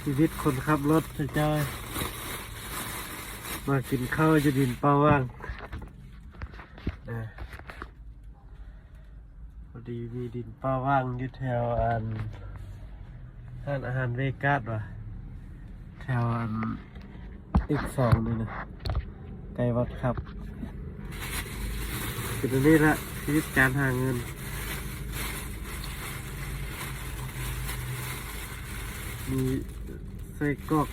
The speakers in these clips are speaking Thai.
ชีวิตคนขับรถจะจ้อยมากินข้าวจะดินเปล่าว่างพอดีมีดินเปล่าว่างอยู่แถวร้านอาหารเวกัสว่ะแถวติ๊ก2นี่นะไกลวัดครับจุดนี้ละชีวิตการหาเงินมีไส้กรอก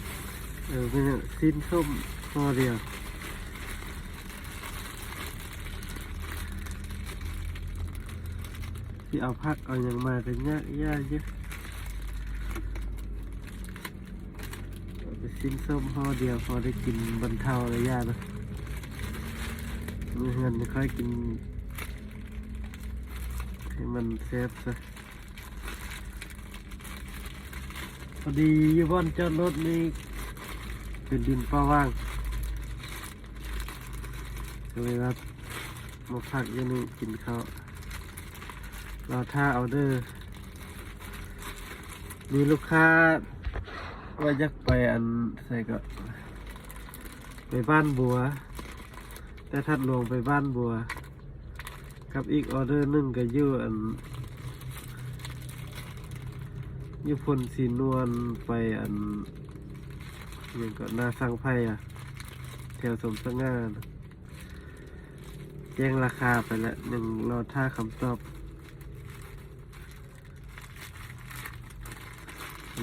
เป็นสิ้นส้มพอเดียวที่เอาผักเอาอย่างมาแต่ยากเยอะสิ้นส้มห่อเดียวพอได้กินบรรเทาระยะนะเงินไม่ค่อยกินให้มันเซฟซะพอดีอยู่บนจอดรถนี่เป็นดินเปล่าว่างก็เลยว่ามาพักอยู่นี่กินข้าวรอท่าออเดอร์มีลูกค้าว่าอยากไปใส่ก็ไปบ้านบัวแต่ทัดลงไปบ้านบัวกับอีกออเดอร์หนึ่งก็อยู่พลสีนวลไปอย่างก็นาสังไพ่แถวสมสง่าแจ้งราคาไปแล้วยังรอท่าคำตอบ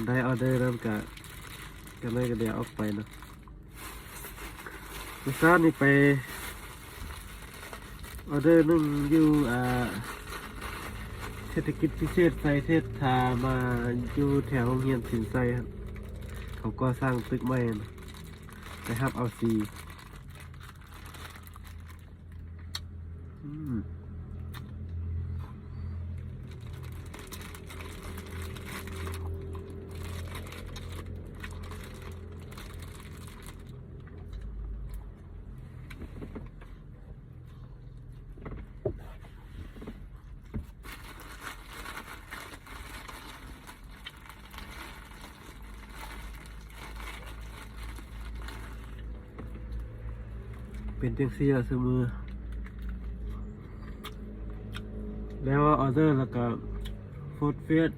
ได้ออเดอร์แล้วก็ไม่ก็เดี๋ยวออกไปเนาะเมื่อเช้านี่ไปออเดอร์หนึ่งอยู่เศรษฐกิจพิเศษไซเทศทามาอยู่แถวโรงเรียนสินไซครับเขาก็สร้างตึกใหม่นะครับเอาซีเป็นจังซี่ละเสมอแล้วออเดอร์แล้วก็โฟร์เฟส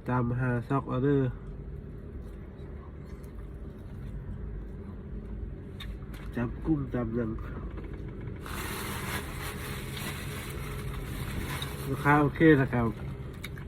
ตามหาซอกออเดอร์จำกุ้งจำยังลูกค้าโอเคแล้วครับ